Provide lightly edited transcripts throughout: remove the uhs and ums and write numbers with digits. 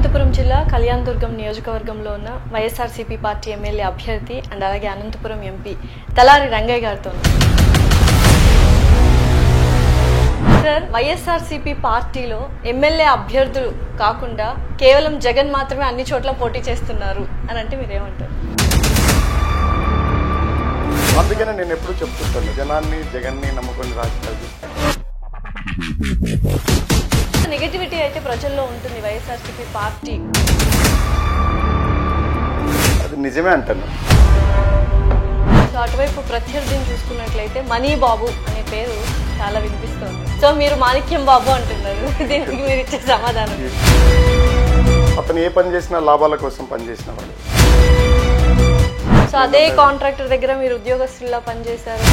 అనంతపురం జిల్లా కళ్యాణదుర్గం నియోజకవర్గంలో ఉన్న వైఎస్ఆర్సీపీ పార్టీ ఎమ్మెల్యే అభ్యర్థి అండ్ అలాగే అనంతపురం ఎంపీ తలారి రంగయ్య గారితో. సార్, వైఎస్ఆర్సీపీ పార్టీలో ఎమ్మెల్యే అభ్యర్థులు కాకుండా కేవలం జగన్ మాత్రమే అన్ని చోట్ల పోటీ చేస్తున్నారు అని అంటే మీరేమంటారు? అందుకనే నేను ఎప్పుడు చెప్తుంటాను, జగన్ని నమ్ముకొని రాజకీయాలు. నెగటివిటీ అయితే ప్రజల్లో ఉంటుంది వైఎస్ఆర్సీపీ పార్టీ. అది నిజమే అంటాను. సో అటువైపు ప్రత్యర్థిని చూసుకున్నట్లయితే మనీ బాబు అనే పేరు చాలా వినిపిస్తుంది. సో మీరు మాణిక్యం బాబు అంటున్నారు, దీనికి మీరు ఇచ్చే సమాధానం? అతను ఏ పని చేసినా లాభాల కోసం పనిచేసిన వాడు. సో అదే కాంట్రాక్టర్ దగ్గర మీరు ఉద్యోగస్తుల్లా పనిచేశారు.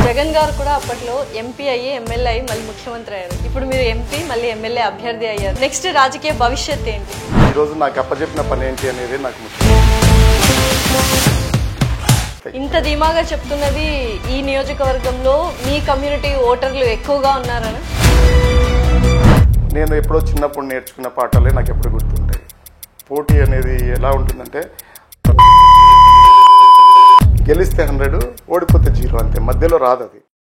జగన్ గారు కూడా అప్పట్లో ఎంపీ అయ్యి ఎమ్మెల్యే అయ్యి మళ్ళీ ముఖ్యమంత్రి అయ్యారు. ఇప్పుడు మీరు ఎంపీ మళ్ళీ ఎమ్మెల్యే అభ్యర్థి అయ్యారు. నెక్స్ట్ రాజకీయ భవిష్యత్ ఏంటి? ఈ రోజు నాకు అప్పచెప్పిన పని ఏంటి అనేది నాకు ముఖ్యం. ఇంత ధీమాగా చెప్తున్నది ఈ నియోజకవర్గంలో మీ కమ్యూనిటీ ఓటర్లు ఎక్కువగా ఉన్నారని. నేను ఎప్పుడో చిన్నప్పుడు నేర్చుకున్న పాఠాలే నాకు ఎప్పుడు గుర్తుంటాయి. పోటీ అనేది ఎలా ఉంటుందంటే గెలిస్తే 100, ఓడిపోతే 0 అంతే, మధ్యలో రాదు అది.